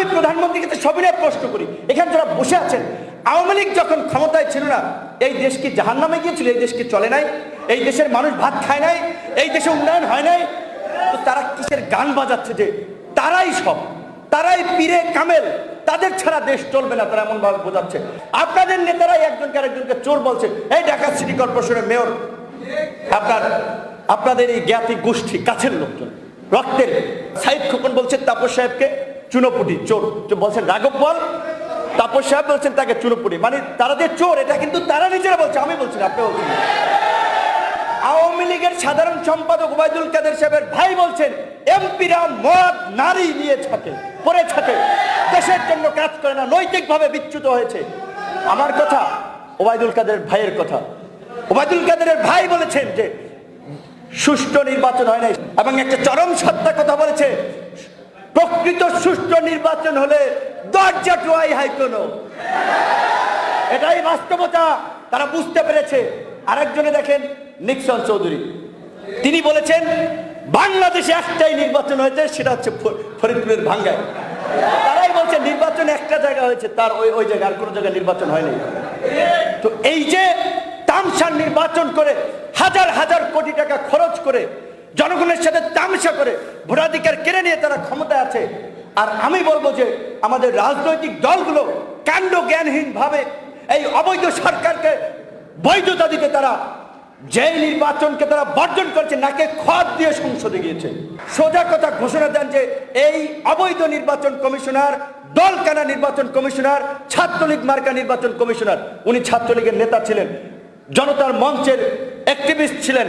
আমি প্রধানমন্ত্রীকে তো সবিনয় প্রশ্ন করি, এখানে যারা বসে আছেন, আওয়ামী লীগ যখন ক্ষমতায় ছিল না, এই দেশ কি জাহান্নামে গিয়েছিল? এই দেশ কি চলে নাই? এই দেশের মানুষ ভাত খায় নাই? এই দেশে উন্নয়ন হয় নাই? তো তারা কিসের গান বাজাচ্ছে যে তারাই সব, তারাই পীরে কামেল, তাদের ছাড়া দেশ চলবে না, তারা এমন ভাবে বোঝাচ্ছে। আপনাদের নেতারাই একজনকে আরেকজনকে চোর বলছে। এই ঢাকা সিটি কর্পোরেশনের মেয়র আপনাদের এই জ্ঞাতি গোষ্ঠী, কাছের লোকজন, রক্তের, সাইদ খোকন বলছেন তাপস সাহেবকে চুনোপুটি, চোর বলছেন। রাঘব বল, তাপস সাহেব বলছেন তাকে চুনোপুটি, মানে তারা যে চোর এটা কিন্তু তারা নিজেরা বলছে, আমি বলছি না, আপনি বলছেন। আওয়ামী লীগের সাধারণ সম্পাদক ওবায়দুল কাদের সাহেবের ভাই বলছেন এমপিরা মদ নারী নিয়ে থাকে, পরে থাকে, দেশের জন্য কাজ করে না, নৈতিকভাবে বিচ্যুত হয়েছে। আমার কথা, ওবায়দুল কাদের ভাইয়ের কথা। ওবায়দুল কাদেরের ভাই বলেছেন যে সুষ্ঠু নির্বাচন হয় নাই, এবং একটা চরম সত্য কথা বলেছে, প্রকৃত সুষ্ঠু নির্বাচন হলে দরজা টোয়াই হাই কোনো, এটাই বাস্তবতা, তারা বুঝতে পেরেছে। আরেকজনে দেখেন নিক্সন চৌধুরী, তিনি বলেছেন বাংলাদেশে একটাই নির্বাচন হয়েছে, সেটা হচ্ছে ফরিদপুরের ভাঙ্গায়। তারাই বলছে নির্বাচন একটা জায়গা হয়েছে, তার ওই জায়গায় আর কোনো জায়গায় নির্বাচন হয়নি। তো এই যে তামসার নির্বাচন করে হাজার হাজার কোটি টাকা খরচ করে জনগণের সাথে তামসা করে ভোটাধিকার কেড়ে নিয়ে তারা ক্ষমতায় আছে। আর আমি বলবো যে আমাদের রাজনৈতিক দলগুলো কাণ্ড জ্ঞানহীন ভাবে এই অবৈধ সরকারকে বৈধতা দিতে তারা যেই নির্বাচনকে তারা বর্জন করছে, নাকে খত দিয়ে সংসদে গিয়েছে। সোজা কথা ঘোষণা দেন যে এই অবৈধ নির্বাচন কমিশনার, দলকানা নির্বাচন কমিশনার, ছাত্রলীগ মার্কা নির্বাচন কমিশনার, উনি ছাত্রলীগের নেতা ছিলেন, জনতার মঞ্চের অ্যাক্টিভিস্ট ছিলেন।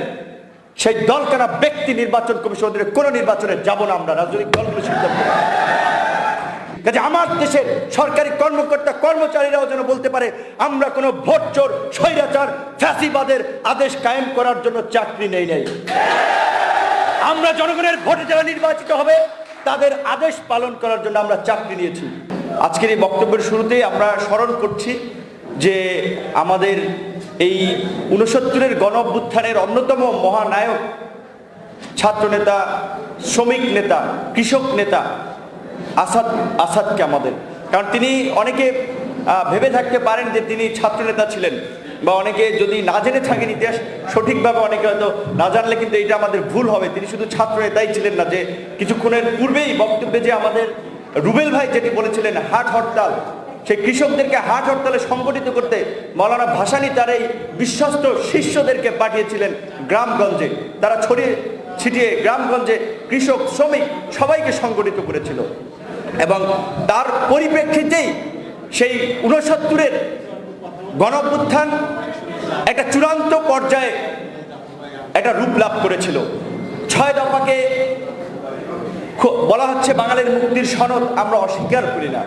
সেই দলকানা ব্যক্তি নির্বাচন কমিশনের কোন নির্বাচনে যাব না আমরা, রাজনৈতিক দলগুলো সিদ্ধান্ত। কাজে আমার দেশের সরকারি কর্মকর্তা কর্মচারীরাও যেন বলতে পারে আমরা কোনো ভোট চোর, স্বৈরাচার, ফ্যাসিবাদের আদেশ কায়েম করার জন্য চাকরি নেই নাই। আমরা জনগণের ভোটে যারা নির্বাচিত হবে তাদের আদেশ পালন করার জন্য আমরা চাকরি নিয়েছি। আজকের এই বক্তব্যের শুরুতেই আমরা স্মরণ করছি যে আমাদের এই 69-এর গণ অভ্যুত্থানের অন্যতম মহানায়ক, ছাত্রনেতা, শ্রমিক নেতা, কৃষক নেতা আসাদকে আমাদের, কারণ তিনি অনেকে ভেবে থাকতে পারেন যে তিনি ছাত্রনেতা ছিলেন, বা অনেকে যদি না জেনে থাকেন ইতিহাস সঠিকভাবে, অনেকে হয়তো না জানলে কিন্তু এটা আমাদের ভুল হবে। তিনি শুধু ছাত্রনেতাই ছিলেন না, যে কিছুক্ষণের পূর্বেই বক্তব্যে যে আমাদের রুবেল ভাই যেটি বলেছিলেন হাট হরতাল, সেই কৃষকদেরকে হাট হরতালে সংগঠিত করতে মৌলানা ভাসানী তার এই বিশ্বস্ত শিষ্যদেরকে পাঠিয়েছিলেন গ্রামগঞ্জে। তারা ছড়িয়ে ছিটিয়ে গ্রামগঞ্জে কৃষক, শ্রমিক সবাইকে সংগঠিত করেছিল, এবং তার পরিপ্রেক্ষিতেই সেই 69-এর গণ অভ্যুত্থান একটা চূড়ান্ত পর্যায়ে একটা রূপ লাভ করেছিল। 6 দফাকে বলা হচ্ছে বাঙালির মুক্তির সনদ, আমরা অস্বীকার করি না,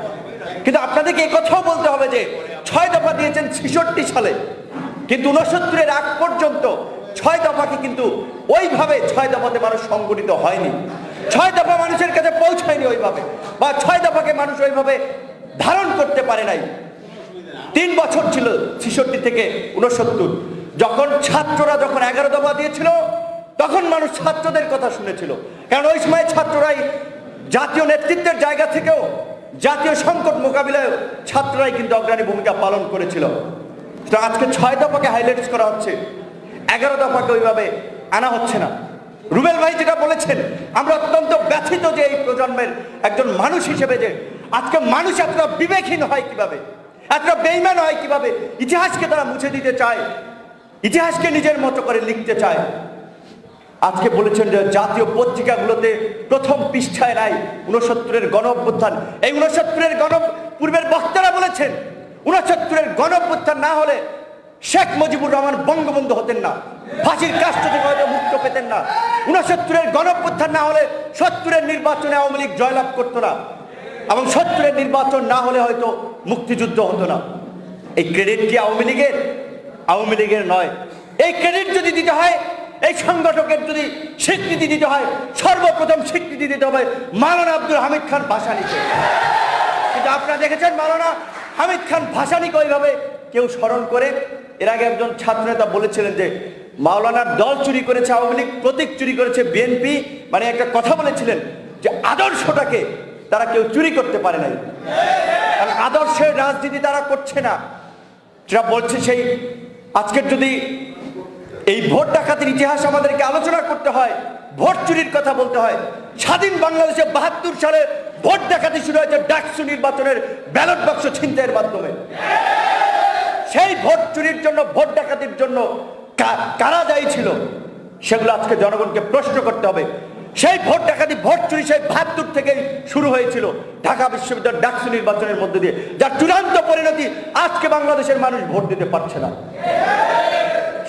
কিন্তু আপনাদেরকে এই কথাও বলতে হবে যে 6 দফা দিয়েছেন 66 সালে, কিন্তু 69-এর আগ পর্যন্ত 6 দফাকে কিন্তু ওইভাবে 6 দফাতে মানুষ সংগঠিত হয়নি। 6 দফা মানুষের কাছে পৌঁছায়নি ওইভাবে, বা 6 দফাকে মানুষ ওইভাবে ধারণ করতে পারে নাই। 3 বছর ছিল 66 থেকে 69। যখন ছাত্ররা যখন 11 দফা দিয়েছিল তখন মানুষ ছাত্রদের কথা শুনেছিল, কারণ ওই সময় ছাত্ররাই জাতীয় নেতৃত্বের জায়গা থেকেও জাতীয় সংকট মোকাবিলায় ছাত্ররাই কিন্তু অগ্রণী ভূমিকা পালন করেছিল। তো আজকে 6 দফাকে হাইলাইট করা হচ্ছে, 11 দফাকে ওইভাবে আনা হচ্ছে না। রুবেল ভাই যেটা বলেছেন, আমরা অত্যন্ত ব্যথিত যে এই প্রজন্মের একজন মানুষ হিসেবে যে আজকে মানুষ এতটা বিবেকহীন হয় কিভাবে, এতটা বেঈমান হয় কিভাবে, ইতিহাসকে তারা মুছে দিতে চায়, ইতিহাসকে নিজের মতো করে লিখতে চায়। আজকে বলেছেন যে জাতীয় পত্রিকাগুলোতে প্রথম পৃষ্ঠায় নাই 69-এর গণ অভ্যুত্থান। এই 69-এর পূর্বের বক্তারা বলেছেন 69-এর গণ অভ্যুত্থান না হলে শেখ মুজিবুর রহমান বঙ্গবন্ধু হতেন না, ফাঁসির কাষ্ট থেকে হয়তো মুক্ত পেতেন না। 69-এর গণ অভ্যুত্থান না হলে 70-এর নির্বাচনে আওয়ামী লীগ জয়লাভ করতো না, এবং 70-এর নির্বাচন না হলে হয়তো মুক্তিযুদ্ধ হতো না। এই ক্রেডিট কি আওয়ামী লীগের? আওয়ামী লীগের নয়। এই ক্রেডিট যদি দিতে হয়, এই সংগঠকের যদি স্বীকৃতি দিতে হয়, সর্বপ্রথম স্বীকৃতি দিতে হবে মাওলানা আব্দুল হামিদ খান ভাসানীকে। কিন্তু আপনারা দেখেছেন মাওলানা হামিদ খান ভাসানীকে ওইভাবে কেউ স্মরণ করে? এর আগে একজন ছাত্রনেতা বলেছিলেন যে মাওলানার দল চুরি করেছে আওয়ামী লীগ, প্রতীক চুরি করেছে বিএনপি, মানে একটা কথা বলেছিলেন যে আদর্শটাকে তারা কেউ চুরি করতে পারে নাই। কারণ আদর্শের রাজনীতি তারা করছে না। যারা বলছে সেই আজকের যদি এই ভোট ডাকাতির ইতিহাস আমাদেরকে আলোচনা করতে হয়, ভোট চুরির কথা বলতে হয়, স্বাধীন বাংলাদেশে ৭২ সালে ভোট ডাকাতি শুরু হয়েছে ডাকসু নির্বাচনের ব্যালট বাক্স ছিনতাইয়ের মাধ্যমে। সেই ভোট চুরির জন্য, ভোট ডাকাতির জন্য কারা দায়ী ছিল সেগুলো আজকে জনগণকে প্রশ্ন করতে হবে। সেই ভোট ডাকাতি, ভোট চুরি সেই ৭২ থেকেই শুরু হয়েছিল ঢাকা বিশ্ববিদ্যালয়ের ডাকসু নির্বাচনের মধ্যে দিয়ে, যার চূড়ান্ত পরিণতি আজকে বাংলাদেশের মানুষ ভোট দিতে পারছে না।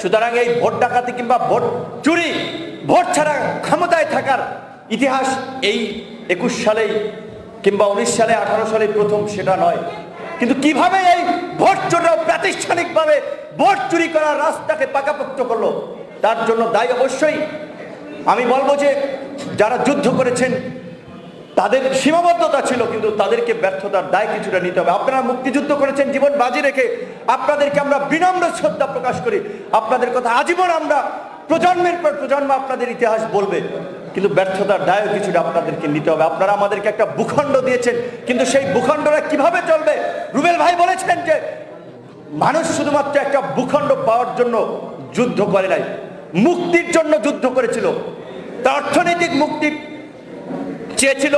সুতরাং এই ভোট ডাকাতি কিংবা ভোট চুরি, ভোট ছাড়া ক্ষমতায় থাকার ইতিহাস এই ২১ সালেই কিংবা ১৯ সালে, ১৮ সালে প্রথম সেটা নয়। কিন্তু কিভাবে এই ভোট চোররাও প্রাতিষ্ঠানিকভাবে ভোট চুরি করার রাস্তাকে পাকাপোক্ত করলো, তার জন্য দায়ী অবশ্যই আমি বলবো যে যারা যুদ্ধ করেছেন তাদের সীমাবদ্ধতা ছিল, কিন্তু তাদেরকে ব্যর্থতার দায় কিছুটা নিতে হবে। আপনারা মুক্তিযুদ্ধ করেছেন জীবন বাজি রেখে, আপনাদেরকে আমরা বিনম্র শ্রদ্ধা প্রকাশ করি। আপনাদের কথা আজীবন আমরা, প্রজন্মের পর প্রজন্ম আপনাদের ইতিহাস বলবে, কিন্তু ব্যর্থতার দায়ও কিছুটা আপনাদেরকে নিতে হবে। আপনারা আমাদেরকে একটা ভূখণ্ড দিয়েছেন, কিন্তু সেই ভূখণ্ডটা কিভাবে চলবে? রুবেল ভাই বলেছেন যে মানুষ শুধুমাত্র একটা ভূখণ্ড পাওয়ার জন্য যুদ্ধ করে নাই, মুক্তির জন্য যুদ্ধ করেছিল। তার অর্থনৈতিক মুক্তি চেয়েছিল,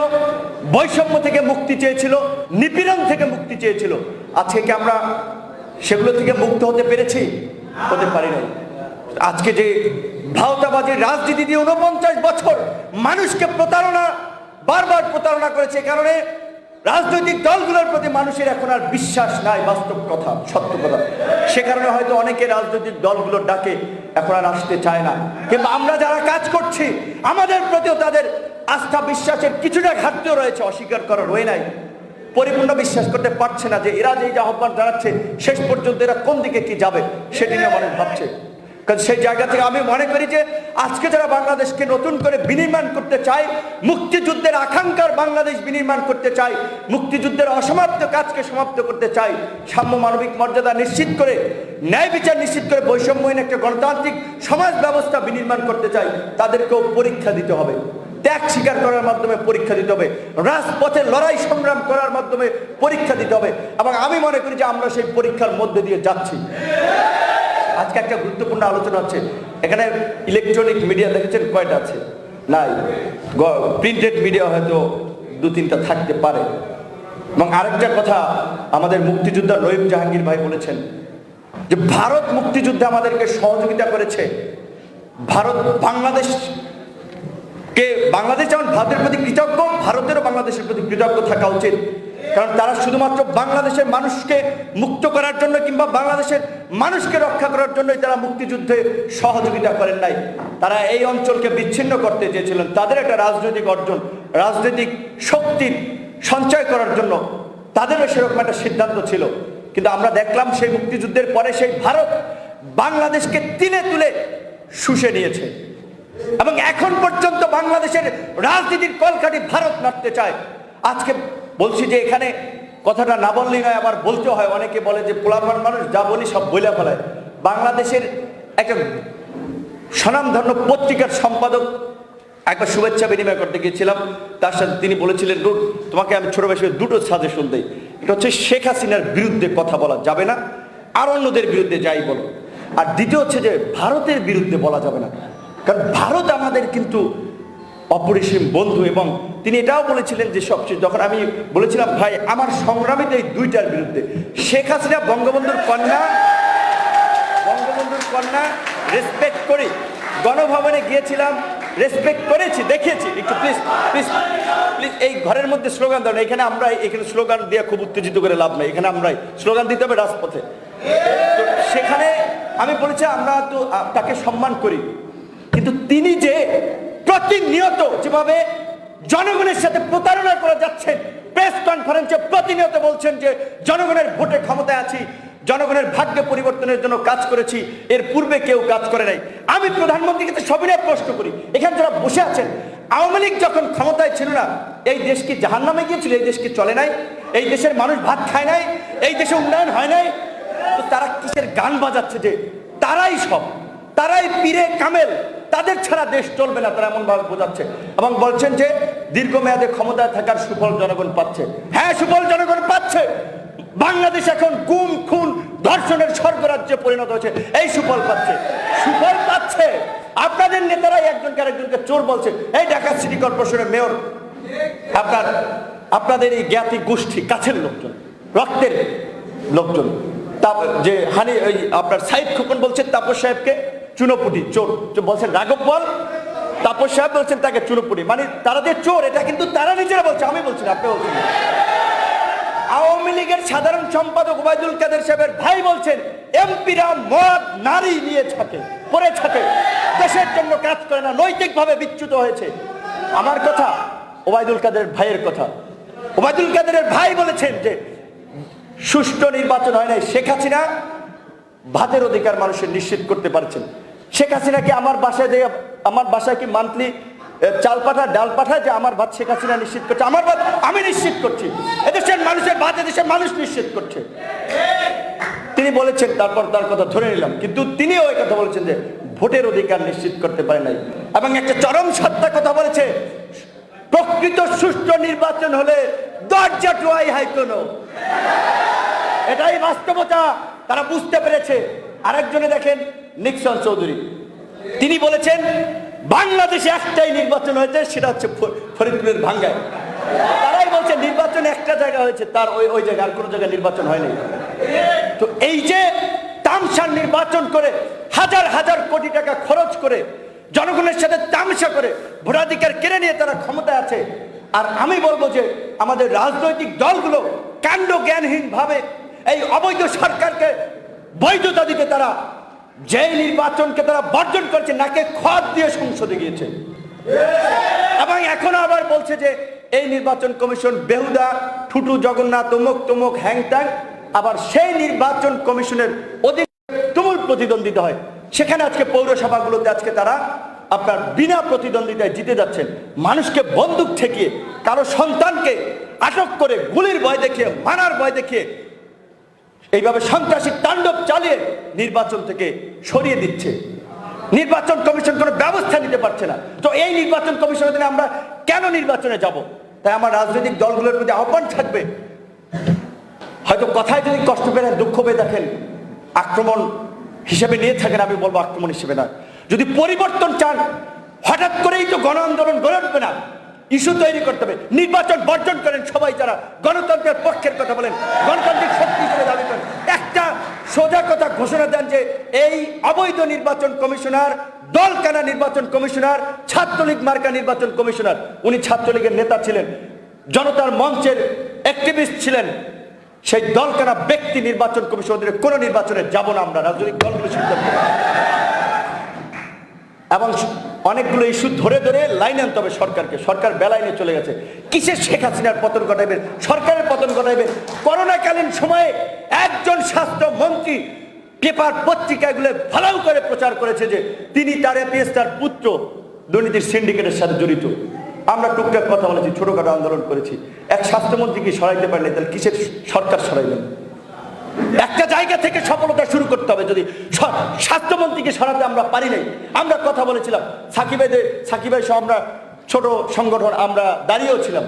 বৈষম্য থেকে মুক্তি চেয়েছিল, নিপীড়ন থেকে মুক্তি চেয়েছিল। আজকে কি আমরা সেগুলো থেকে মুক্ত হতে পেরেছি? হতে পারি নাই। আজকে যে ভাওতাবাজির রাজনীতি দিয়ে ৪৯ বছর মানুষকে প্রতারণা, বারবার প্রতারণা করেছে, কারণে রাজনৈতিক দলগুলোর প্রতি মানুষের এখন আর বিশ্বাস নাই। বাস্তব কথা, সত্য কথা। সে কারণে হয়তো অনেকে রাজনৈতিক দলগুলোর ডাকে এখন আর আসতে চায় না। কিন্তু আমরা যারা কাজ করছি, আমাদের প্রতিও তাদের আস্থা, বিশ্বাসের কিছুটা ঘাটতিও রয়েছে, অস্বীকার করার রয়ে নাই। পরিপূর্ণ বিশ্বাস করতে পারছে না যে এরা যে আহ্বান জানাচ্ছে শেষ পর্যন্ত এরা কোন দিকে কি যাবে সেটি নিয়ে মানুষ ভাবছে। কারণ সেই জায়গা থেকে আমি মনে করি যে আজকে যারা বাংলাদেশকে নতুন করে বিনির্মাণ করতে চায়, মুক্তিযুদ্ধের আকাঙ্ক্ষার বাংলাদেশ বিনির্মাণ করতে চায়, মুক্তিযুদ্ধের অসমাপ্ত কাজকে সমাপ্ত করতে চায়, সাম্য মানবিক মর্যাদা নিশ্চিত করে, ন্যায় বিচার নিশ্চিত করে বৈষম্যহীন একটা গণতান্ত্রিক সমাজ ব্যবস্থা বিনির্মাণ করতে চায়, তাদেরকেও পরীক্ষা দিতে হবে, ত্যাগ স্বীকার করার মাধ্যমে পরীক্ষা দিতে হবে, রাজপথে লড়াই সংগ্রাম করার মাধ্যমে পরীক্ষা দিতে হবে। এবং আমি মনে করি যে আমরা সেই পরীক্ষার মধ্যে দিয়ে যাচ্ছি। আজকে একটা গুরুত্বপূর্ণ আলোচনা হচ্ছে এখানে। ইলেকট্রনিক মিডিয়া দেখেছেন কয়টা আছে? নাই। প্রিন্টেড মিডিয়া হয়তো ২-৩টা থাকতে পারে। এবং আরেকটা কথা আমাদের মুক্তিযোদ্ধা রহিম জাহাঙ্গীর ভাই বলেছেন যে ভারত মুক্তিযুদ্ধে আমাদেরকে সহযোগিতা করেছে। ভারত বাংলাদেশ যেমন ভারতের প্রতি কৃতজ্ঞ, ভারতেরও বাংলাদেশের প্রতি কৃতজ্ঞ থাকা উচিত। কারণ তারা শুধুমাত্র বাংলাদেশের মানুষকে মুক্ত করার জন্য কিংবা বাংলাদেশের মানুষকে রক্ষা করার জন্যই তারা মুক্তিযুদ্ধে সহযোগিতা করেন নাই। তারা এই অঞ্চলকে বিচ্ছিন্ন করতে চেয়েছিলেন। তাদের একটা রাজনৈতিক অর্জন, রাজনৈতিক শক্তির সঞ্চয় করার জন্য তাদেরও সেরকম একটা সিদ্ধান্ত ছিল। কিন্তু আমরা দেখলাম সেই মুক্তিযুদ্ধের পরে সেই ভারত বাংলাদেশকে তিলে তুলে শুষে নিয়েছে। এবং এখন পর্যন্ত বাংলাদেশের রাজনীতির কলকাঠি ভারত নাড়তে চায়। আজকে বলছি যে এখানে কথাটা না বললেই নয়, আবার বলতে হয়। অনেকে বলে যে পোলাপান মানুষ যা বলি সব বইলা ফেলায়। বাংলাদেশের একটা স্বনামধন্য পত্রিকার সম্পাদক একবার শুভেচ্ছা বিনিময় করতে গিয়েছিলাম, তার সাথে তিনি বলেছিলেন, তোমাকে আমি ছোট বয়সে দুটো সাজেশন দিই। এটা হচ্ছে শেখ হাসিনার বিরুদ্ধে কথা বলা যাবে না, আর অন্যদের বিরুদ্ধে যাই বলো। আর দ্বিতীয় হচ্ছে যে ভারতের বিরুদ্ধে বলা যাবে না, কারণ ভারত আমাদের কিন্তু অপরিসীম বন্ধু। এবং তিনি এটাও বলেছিলেন যে সবচেয়ে, যখন আমি বলেছিলাম ভাই আমার সংগ্রামীতে এই দুইটার বিরুদ্ধে, শেখ হাসিনা বঙ্গবন্ধুর কন্যা রেসপেক্ট করি, গণভবনে গিয়েছিলাম, রেসপেক্ট করেছি, দেখিয়েছি। একটু প্লিজ প্লিজ প্লিজ এই ঘরের মধ্যে স্লোগান দেন। এখানে এখানে স্লোগান দিয়ে খুব উত্তেজিত করে লাভ নাই। এখানে আমরাই স্লোগান দিতে হবে রাজপথে। তো সেখানে আমি বলেছি আমরা তো তাকে সম্মান করি, কিন্তু তিনি যে প্রতিনিয়ত যেভাবে জনগণের সাথে প্রতারণা করে যাচ্ছেন, প্রেস কনফারেন্সে প্রতিনিয়ত বলছেন যে জনগণের ভোটে ক্ষমতায় আছি, জনগণের ভাগ্য পরিবর্তনের জন্য কাজ করেছি, এর পূর্বে কেউ কাজ করে নাই। আমি প্রধানমন্ত্রীকে তো সবিনয় প্রশ্ন করি, এখানে যারা বসে আছেন, আওয়ামী লীগ যখন ক্ষমতায় ছিল না, এই দেশ কি জাহান্নামে গিয়েছিল? এই দেশ কি চলে নাই? এই দেশের মানুষ ভাত খায় নাই? এই দেশে উন্নয়ন হয় নাই? তো তারা কিসের গান বাজাচ্ছে যে তারাই সব, তারাই পীরে কামেল, তাদের ছাড়া দেশ চলবে না, তারা এমন ভাবে বোঝাচ্ছে। এবং বলছেন যে দীর্ঘমেয়াদে ক্ষমতায় থাকার সুফল জনগণ পাচ্ছে। হ্যাঁ, সুফল জনগণ পাচ্ছে। বাংলাদেশ এখন গুম, খুন, ধর্ষণের স্বর্গরাজ্যে পরিণত হয়েছে, এই সুফল পাচ্ছে। সুফল পাচ্ছে আপনাদের নেতারাই একজনকে আরেকজনকে চোর বলছে। এই ঢাকা সিটি কর্পোরেশনের মেয়র আপনাদের এই জ্ঞাতি গোষ্ঠী, কাছের লোকজন, রক্তের লোকজন, যে আপনার সাইদ খোকন বলছেন তাপস সাহেবকে চুনোপুটি, চোর বলছেন। রাঘব বল, তাপস সাহেব বলছেন তাকে চুনোপুটি, মানে তারা যে চোর এটা কিন্তু তারা নিজেরা বলছে, আমি বলছি না, আপনি বলছেন। আওয়ামী লীগের সাধারণ সম্পাদক ওবায়দুল কাদের সাহেবের ভাই বলছেন এমপিরা মদ নারী নিয়ে পড়ে থাকে, দেশের জন্য কাজ করে না, নৈতিকভাবে বিচ্যুত হয়েছে। আমার কথা, ওবায়দুল কাদের ভাইয়ের কথা। ওবায়দুল কাদেরের ভাই বলেছেন যে সুষ্ঠু নির্বাচন হয় নাই, শেখ হাসিনা ভাতের অধিকার মানুষের নিশ্চিত করতে পারছেন। শেখ হাসিনা কি আমার বাসায় কি মান্থলি চাল পাঠায়, ডাল পাঠায় যে আমার ভাত শেখ হাসিনা নিশ্চিত করছে? আমার ভাত আমি নিশ্চিত করছি, এদেশের মানুষের ভাত এদেশের মানুষ নিশ্চিত করছে। তিনি বলেছেন, তারপর তার কথা ধরে নিলাম, কিন্তু তিনিও ওই কথা বলেছেন যে ভোটের অধিকার নিশ্চিত করতে পারে নাই, এবং একটা চরম সত্য কথা বলেছে, প্রকৃত সুষ্ঠু নির্বাচন হলে দরজা টোয়াই হয় কোনো। এটাই বাস্তবতা, তারা বুঝতে পেরেছে। আরেকজনে দেখেন নিক্সন চৌধুরী, তিনি বলেছেন বাংলাদেশে একটাই নির্বাচন হয়েছে, সেটা হচ্ছে ফরিদপুরের ভাঙ্গায়। তারাই বলছে নির্বাচন একটা জায়গা হয়েছে, তার ওই জায়গায় আর কোনো জায়গায় নির্বাচন হয়নি। তো এই যে তামসার নির্বাচন করে হাজার হাজার কোটি টাকা খরচ করে জনগণের সাথে তামসা করে ভোটাধিকার কেড়ে নিয়ে তারা ক্ষমতায় আছে। আর আমি বলবো যে আমাদের রাজনৈতিক দলগুলো কাণ্ড জ্ঞানহীন ভাবে এই অবৈধ সরকারকে বৈধতা দিতে তারা যেই নির্বাচনকে তারা বর্জন করছে, নাকে খত দিয়ে সংসদে গিয়েছে, এবং এখন আবার বলছে যে এই নির্বাচন কমিশন বেহুদা, ঠুটু, জগন্নাথ, অমুক তমুক, হ্যাংত্যাং। আবার সেই নির্বাচন কমিশনের অধীনে তুমুল প্রতিদ্বন্দ্বিতা হয়, সেখানে আজকে পৌরসভাগুলোতে আজকে তারা আপনার বিনা প্রতিদ্বন্দ্বিতায় জিতে যাচ্ছেন। মানুষকে বন্দুক ঠেকিয়ে, কারো সন্তানকে আটক করে গুলির ভয় দেখিয়ে, মারার ভয় দেখিয়ে, এইভাবে সন্ত্রাসী তাণ্ডব চালিয়ে নির্বাচন থেকে সরিয়ে দিচ্ছে। নির্বাচন কমিশন কোনো ব্যবস্থা নিতে পারছে না। তো এই নির্বাচন কমিশনের দিনে আমরা কেন নির্বাচনে যাব? তাই আমার রাজনৈতিক দলগুলোর প্রতি আহ্বান থাকবে, হয়তো কথায় যদি কষ্ট পেলেন, দুঃখ পেয়ে দেখেন, আক্রমণ হিসেবে নিয়ে থাকেন, আমি বলবো আক্রমণ হিসেবে না। যদি পরিবর্তন চান, হঠাৎ করেই তো গণ আন্দোলন গড়ে উঠবে না, ইস্যু তৈরি করতে হবে। নির্বাচন বর্জন করেন সবাই যারা গণতন্ত্রের পক্ষের কথা বলেন, গণতান্ত্রিক শক্তি হিসেবে দাবি করেন, একটা সোজা কথা ঘোষণা দেন যে এই অবৈধ নির্বাচন কমিশনার, দলকানা নির্বাচন কমিশনার, ছাত্রলীগ মার্কা নির্বাচন কমিশনার, উনি ছাত্রলীগের নেতা ছিলেন, জনতার মঞ্চের অ্যাক্টিভিস্ট ছিলেন, সেই দলকানা ব্যক্তি নির্বাচন কমিশনের কোন নির্বাচনে যাব না আমরা, রাজনৈতিক দলগুলো সিদ্ধান্ত। এবং অনেকগুলো ইস্যু ধরে ধরে লাইন আনতে হবে সরকারকে। সরকার বেলাইনে চলে গেছে। কিসের শেখ হাসিনার পতন ঘটাইবেন, সরকারের পতন ঘটাইবেন? করোনাকালীন সময়ে একজন স্বাস্থ্যমন্ত্রী পেপার পত্রিকাগুলো ভালো করে প্রচার করেছে যে তিনি তার এপিএসটার পুত্র দুর্নীতির সিন্ডিকেটের সাথে জড়িত। আমরা টুকটাক কথা বলেছি, ছোটখাটো আন্দোলন করেছি। এক স্বাস্থ্যমন্ত্রীকে সরাইতে পারলে তাহলে কিসের সরকার সরাইবেন? একটা জায়গা থেকে সফলতা শুরু করতে হবে। যদি স্বাস্থ্যমন্ত্রীকে সরাতে আমরা পারি নাই, আমরা কথা বলেছিলাম, সাকিব ভাই সহ আমরা ছোট সংগঠন আমরা দাঁড়িয়েও ছিলাম।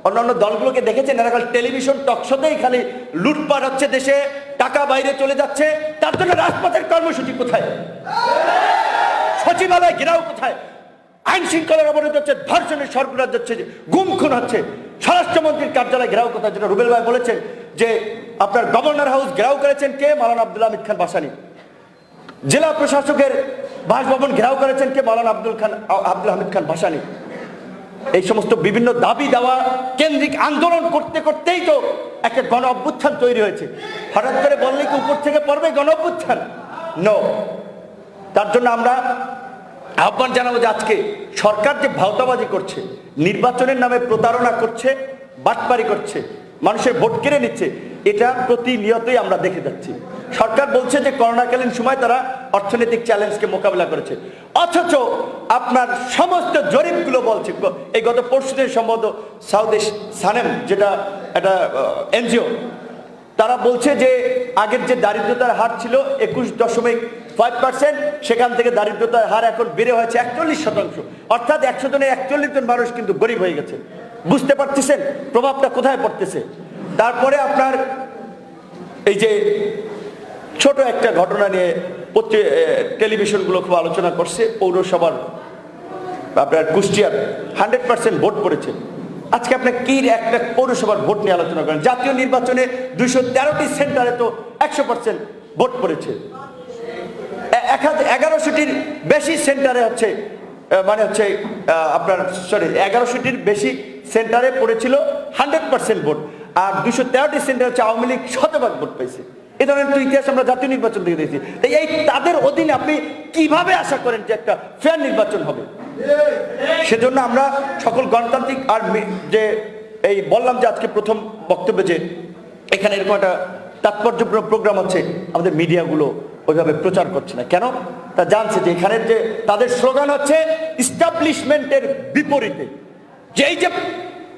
অন্যান্য দলগুলোকে দেখেছেন, এরা খালি টেলিভিশন টকশোতেই খালি লুটপাট হচ্ছে, দেশে টাকা বাইরে চলে যাচ্ছে, তার জন্য রাজপথের কর্মসূচি কোথায়? সচিবালয় ঘেরাও কোথায়? আইন শৃঙ্খলার অবনতি হচ্ছে, ধর্ষণের সর্বরাজ্য হচ্ছে, গুম খুন হচ্ছে। স্বরাষ্ট্রমন্ত্রীর কার্যালয় ঘেরাও কোথায়? যেটা রুবেল ভাই বলেছেন যে আপনার গভর্নর হাউস ঘেরাও করেছেন কে? মাওলানা আব্দুল হামিদ খান ভাসানী। জেলা প্রশাসকের বাসভবন ঘেরাও করেছেন কে? মাওলানা আব্দুল হামিদ খান ভাসানী। এই সমস্ত বিভিন্ন দাবি দেওয়া কেন্দ্রিক আন্দোলন করতে করতেই তো একটা গণ অভ্যুত্থান তৈরি হয়েছে। হঠাৎ করে বললে কি উপর থেকে পড়বে গণ অভ্যুত্থান? নো। তার জন্য আমরা আহ্বান জানাবো যে আজকে সরকার যে ভাওতাবাজি করছে, নির্বাচনের নামে প্রতারণা করছে, বাটপারি করছে, মানুষের ভোট কেড়ে নিচ্ছে, এটা প্রতিনিয়তই আমরা দেখে যাচ্ছি। সরকার বলছে যে করোনাকালীন সময় তারা অর্থনৈতিক চ্যালেঞ্জকে মোকাবিলা করেছে, অথচ আপনার সমস্ত জরিপগুলো বলছে, এই গত পরশুদিন সম্ভবত সাউথ সানেম, যেটা একটা এনজিও, তারা বলছে যে আগের যে দারিদ্রতার হার ছিল 21.4 5%, সেখান থেকে দারিদ্রতার হার এখন বেড়ে হয়েছে 41%। অর্থাৎ 100 জনে 41 জন মানুষ কিন্তু গরিব হয়ে গেছে। বুঝতে পারতেছেন প্রভাবটা কোথায় পড়তেছে? তারপরে আপনার এই যে ছোট একটা ঘটনা নিয়ে টেলিভিশনগুলো খুব আলোচনা করছে, পৌরসভার আপনার কুষ্টিয়ার 100% ভোট পড়েছে। আজকে আপনার কি একটা পৌরসভার ভোট নিয়ে আলোচনা করেন? জাতীয় নির্বাচনে 213টি সেন্টারে তো 100% ভোট পড়েছে। 1100টির বেশি সেন্টারে হচ্ছে আপনার 1100টির বেশি সেন্টারে পড়েছিল 100% ভোট, আর 213টি সেন্টার হচ্ছে আওয়ামী লীগ শতভাগ ভোট পাইছে। এই ধরনের তো ইতিহাস আমরা জাতীয় নির্বাচন থেকে দেখেছি। এই তাদের অধীনে আপনি কিভাবে আশা করেন যে একটা ফেয়ার নির্বাচন হবে? সেজন্য আমরা সকল গণতান্ত্রিক আর যে এই বললাম যে আজকে প্রথম বক্তব্যে যে এখানে এরকম একটা তাৎপর্যপূর্ণ প্রোগ্রাম হচ্ছে, আমাদের মিডিয়াগুলো ওইভাবে প্রচার করছে না কেন? তা জানছে যে এখানের যে তাদের স্লোগান হচ্ছে ইস্টাবলিশমেন্টের বিপরীতে, যে এই যে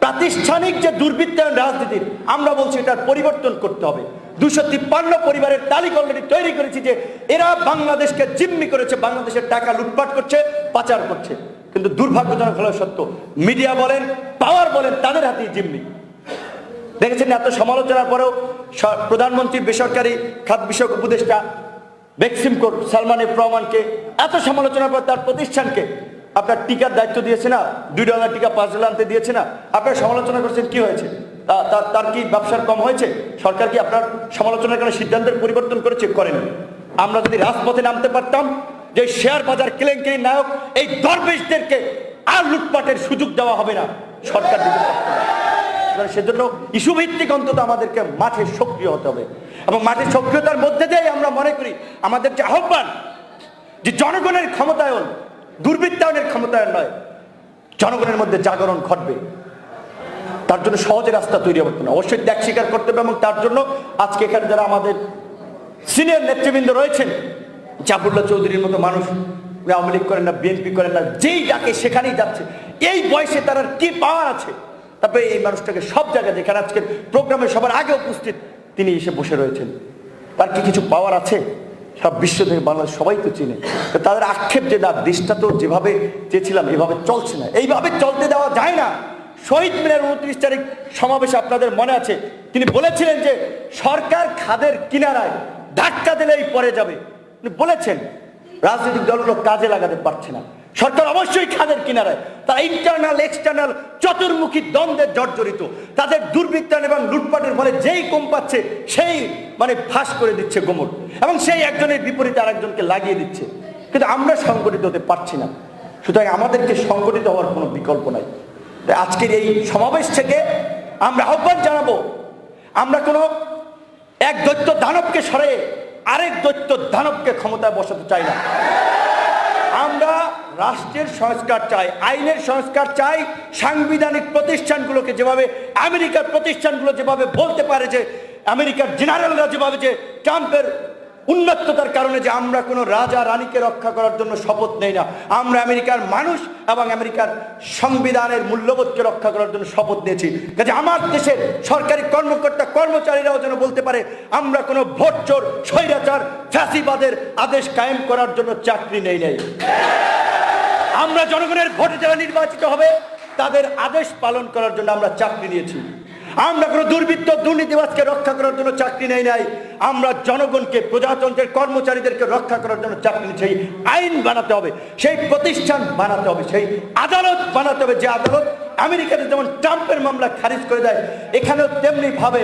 প্রাতিষ্ঠানিক যে দুর্বৃত্তায়ন রাজনীতির, আমরা বলছি এটার পরিবর্তন করতে হবে। 253 পরিবারের তালিকা অলরেডি তৈরি করেছি যে এরা বাংলাদেশকে জিম্মি করেছে, বাংলাদেশের টাকা লুটপাট করছে, পাচার করছে। কিন্তু দুর্ভাগ্যজনক হলেও সত্য, মিডিয়া বলেন, পাওয়ার বলেন, তাদের হাতেই জিম্মি। দেখেছেন এত সমালোচনার পরেও প্রধানমন্ত্রীর বেসরকারি খাত বিষয়ক উপদেষ্টা বেক্সিম কোর সালমান এফ রহমানকে এত সমালোচনার পর তার প্রতিষ্ঠানকে আপনার টিকার দায়িত্ব দিয়েছে না, $2 টিকা $5 আনতে দিয়েছে না, আপনার সমালোচনা করছেন, কি হয়েছে? তার কি ব্যবসার কম হয়েছে? সরকার কি আপনার সমালোচনার কারণে সিদ্ধান্তের পরিবর্তন করেছে? করেনি। আমরা যদি রাজপথে নামতে পারতাম, যে শেয়ার বাজার কেলেঙ্কারির নায়ক এই দরবেশদেরকে আর লুটপাটের সুযোগ দেওয়া হবে না, সরকার দিতে পারত না। সেজন্য ইস্যু ভিত্তিক অন্তত আমাদেরকে মাঠে সক্রিয় হতে হবে, এবং মাঠে সক্রিয়তার মধ্যে দিয়েই আমরা মনে করি আমাদের যে আহ্বান, যে জনগণের ক্ষমতায়ন, দুর্বৃত্তায়নের ক্ষমতায়ন নয়, জনগণের মধ্যে জাগরণ ঘটবে। তার জন্য সহজে রাস্তা তৈরি হবে না, অবশ্যই ত্যাগ স্বীকার করতে হবে। এবং তার জন্য আজকে এখানে যারা আমাদের সিনিয়র নেতৃবৃন্দ রয়েছেন, জাফরুল্লাহ চৌধুরীর মতো মানুষ, আওয়ামী লীগ করেন না, বিএনপি করেন না, যেই ডাকে সেখানেই যাচ্ছে। এই বয়সে তার কি পাওয়ার আছে? তারপরে এই মানুষটাকে সব জায়গায়, যেখানে আজকের প্রোগ্রামে সবার আগে উপস্থিত তিনি এসে বসে রয়েছেন, তার কি কিছু পাওয়ার আছে? সব বিশ্ব থেকে বাংলাদেশ সবাই তো চিনে। তাদের আক্ষেপ যে না, দেশটা তো যেভাবে চেয়েছিলাম এভাবে চলছে না, এইভাবে চলতে দেওয়া যায় না। শহীদ মিনার 29 তারিখ সমাবেশে আপনাদের মনে আছে, তিনি বলেছিলেন যে সরকার খাদের কিনারায় ধাক্কা দিলেই পড়ে যাবে। তিনি বলেছেন রাজনৈতিক দলগুলো কাজে লাগাতে পারছে না, সরকার অবশ্যই খাদের কিনারায়। তারা ইন্টারনাল এক্সটার্নাল চতুর্মুখী দ্বন্দ্বের জর্জরিত। তাদের দুর্বৃত্তায়ন এবং লুটপাটের ফলে যেই কম পাচ্ছে সেই ফাঁস করে দিচ্ছে গোমর, এবং সেই একজনের বিপরীতে আরেকজনকে লাগিয়ে দিচ্ছে। কিন্তু আমরা সংগঠিত হতে পারছি না, সুতরাং আমাদেরকে সংগঠিত হওয়ার কোনো বিকল্প নাই। তাই আজকের এই সমাবেশ থেকে আমরা আহ্বান জানাবো, আমরা কোনো এক দৈত্য দানবকে সরিয়ে আরেক দৈত্য দানবকে ক্ষমতায় বসাতে চাই না। আমরা রাষ্ট্রের সংস্কার চাই, আইনের সংস্কার চাই। সাংবিধানিক প্রতিষ্ঠানগুলোকে যেভাবে আমেরিকার প্রতিষ্ঠানগুলো যেভাবে বলতে পারে, যে আমেরিকার জেনারেলরা যেভাবে যে ট্রাম্পের উন্নততার কারণে যে আমরা কোনো রাজা রানীকে রক্ষা করার জন্য শপথ নেই না, আমরা আমেরিকার মানুষ এবং আমেরিকার সংবিধানের মূল্যবোধকে রক্ষা করার জন্য শপথ নিয়েছি। কাজে আমার দেশের সরকারি কর্মকর্তা কর্মচারীরাও যেন বলতে পারে আমরা কোনো ভোট চোর, স্বৈরাচার, ফ্যাসিবাদের আদেশ কায়েম করার জন্য চাকরি নেই। আমরা জনগণের ভোটে যারা নির্বাচিত হবে তাদের আদেশ পালন করার জন্য আমরা চাকরি নিয়েছি। আমরা কোনো দুর্বৃত্ত দুর্নীতিবাজকে রক্ষা করার জন্য চাকরি নেই নাই, আমরা জনগণকে, প্রজাতন্ত্রের কর্মচারীদেরকে রক্ষা করার জন্য চাকরি নিই। সেই আইন বানাতে হবে, সেই প্রতিষ্ঠান বানাতে হবে, সেই আদালত বানাতে হবে, যে আদালত আমেরিকাতে যেমন ট্রাম্পের মামলা খারিজ করে দেয়, এখানেও তেমনি ভাবে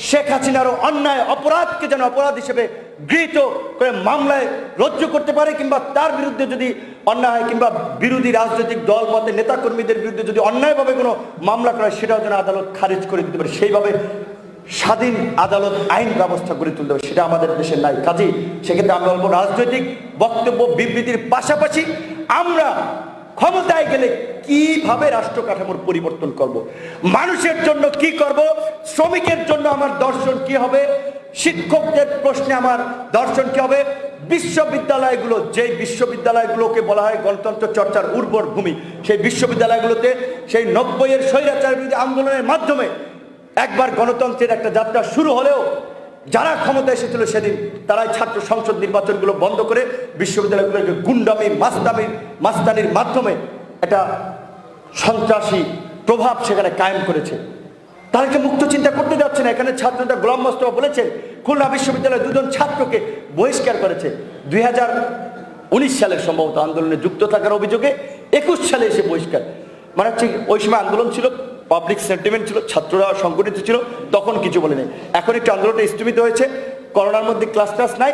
শেখ হাসিনারও অন্যায় অপরাধকে যেন অপরাধ হিসেবে গৃহীত করে মামলায় রজ্জু করতে পারে, কিংবা তার বিরুদ্ধে যদি অন্যায় হয়, কিংবা বিরোধী রাজনৈতিক দল মতে নেতাকর্মীদের বিরুদ্ধে যদি অন্যায়ভাবে কোনো মামলা করে সেটাও যেন আদালত খারিজ করে দিতে পারে। সেইভাবে স্বাধীন আদালত আইন ব্যবস্থা গড়ে তুলতে হবে, সেটা আমাদের দেশে নাই। কাজেই সেক্ষেত্রে আমি বলবো, রাজনৈতিক বক্তব্য বিবৃতির পাশাপাশি আমরা ক্ষমতায় গেলে কিভাবে রাষ্ট্র কাঠামোর পরিবর্তন করব, মানুষের জন্য কি করব, শ্রমিকের জন্য আমার দর্শন কি হবে, শিক্ষকদের প্রশ্নে আমার দর্শন কি হবে, বিশ্ববিদ্যালয়গুলো, যেই বিশ্ববিদ্যালয়গুলোকে বলা হয় গণতন্ত্র চর্চার উর্বর ভূমি, সেই বিশ্ববিদ্যালয়গুলোতে সেই 90-এর স্বৈরাচার বিরোধী আন্দোলনের মাধ্যমে একবার গণতন্ত্রের একটা যাত্রা শুরু হলেও যারা ক্ষমতা এসেছিল সেদিন তারাই ছাত্র সংসদ নির্বাচনগুলো বন্ধ করে বিশ্ববিদ্যালয়গুলোকে গুন্ডামি মাস্তানির মাধ্যমে একটা সন্ত্রাসী প্রভাব সেখানে কায়েম করেছে। তাদেরকে মুক্ত চিন্তা করতে যাচ্ছে না। এখানে ছাত্রটা গোলাম মোস্তফা বলেছেন খুলনা বিশ্ববিদ্যালয়ে 2 জন ছাত্রকে বহিষ্কার করেছে 2019 সালের সম্ভবত আন্দোলনে যুক্ত থাকার অভিযোগে, 21 সালে এসে বহিষ্কার। মানে হচ্ছে ওই সময় আন্দোলন ছিল, পাবলিক সেন্টিমেন্ট ছিল, ছাত্ররা সংগঠিত ছিল, তখন কিছু বলেনি। এখন একটু আন্দোলনটা স্থগিত হয়েছে, করোনার মধ্যে ক্লাস নাই,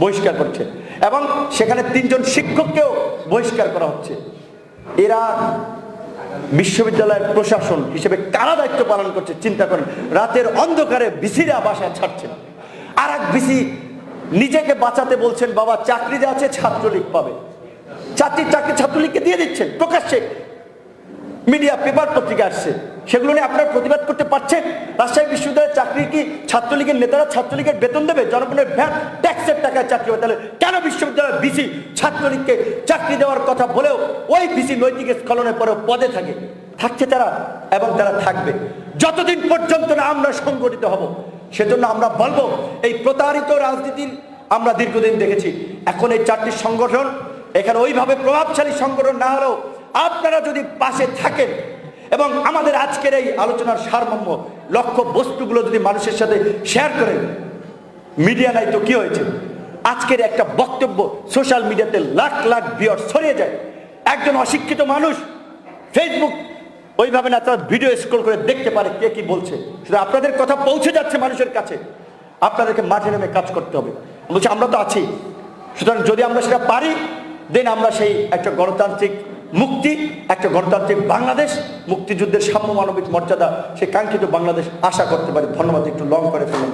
বহিষ্কার করছে এবং সেখানে 3 জন শিক্ষককেও বহিষ্কার করা হচ্ছে। এরা বিশ্ববিদ্যালয়ের প্রশাসন হিসেবে কারা দায়িত্ব পালন করছে চিন্তা করেন। রাতের অন্ধকারে ভিসিরা বাসায় ছাড়ছেন, আর এক ভিসি নিজেকে বাঁচাতে বলছেন বাবা চাকরি যা আছে ছাত্রলীগ পাবে, চাকরি ছাত্রলীগকে দিয়ে দিচ্ছেন প্রকাশ্যে, মিডিয়া পেপার পত্রিকা আসছে, সেগুলো নিয়ে আপনারা প্রতিবাদ করতে পারছেন? রাজশাহী বিশ্ববিদ্যালয়ের চাকরি কি ছাত্রলীগের নেতারা ছাত্রলীগের বেতন দেবে? জনগণের ভ্যাট ট্যাক্সের টাকায় চাকরি হবে, তাহলে কেন বিশ্ববিদ্যালয়ের ভিসি ছাত্রলীগকে চাকরি দেওয়ার কথা বলেও ওই ভিসি নৈতিক স্খলনের পরেও পদে থাকছে তারা, এবং তারা থাকবে যতদিন পর্যন্ত না আমরা সংগঠিত হব। সেজন্য আমরা বলবো এই প্রতারিত রাজনীতির আমরা দীর্ঘদিন দেখেছি। এখন এই 4টি সংগঠন এখানে ওইভাবে প্রভাবশালী সংগঠন না হলেও আপনারা যদি পাশে থাকেন এবং আমাদের আজকের এই আলোচনার সারমর্ম লক্ষ্য বস্তুগুলো যদি মানুষের সাথে শেয়ার করেন, মিডিয়া নাই তো কি হয়েছে, আজকের একটা বক্তব্য সোশ্যাল মিডিয়াতে লাখ লাখ ভিউয়ার ছড়িয়ে যায়। একজন অশিক্ষিত মানুষ ফেসবুক ওইভাবে না তার ভিডিও স্ক্রল করে দেখতে পারে কে কি বলছে। শুধু আপনাদের কথা পৌঁছে যাচ্ছে মানুষের কাছে, আপনাদেরকে মাঠে নেমে কাজ করতে হবে। বলছি আমরা তো আছি, সুতরাং যদি আমরা সেটা পারি দেন আমরা সেই একটা গণতান্ত্রিক মুক্তি, একটা গণতান্ত্রিক বাংলাদেশ, মুক্তিযুদ্ধের সাম্য মানবিক মর্যাদা, সেই কাঙ্ক্ষিত বাংলাদেশ আশা করতে পারি। ধন্যবাদ, একটু লং করে ফেলুন।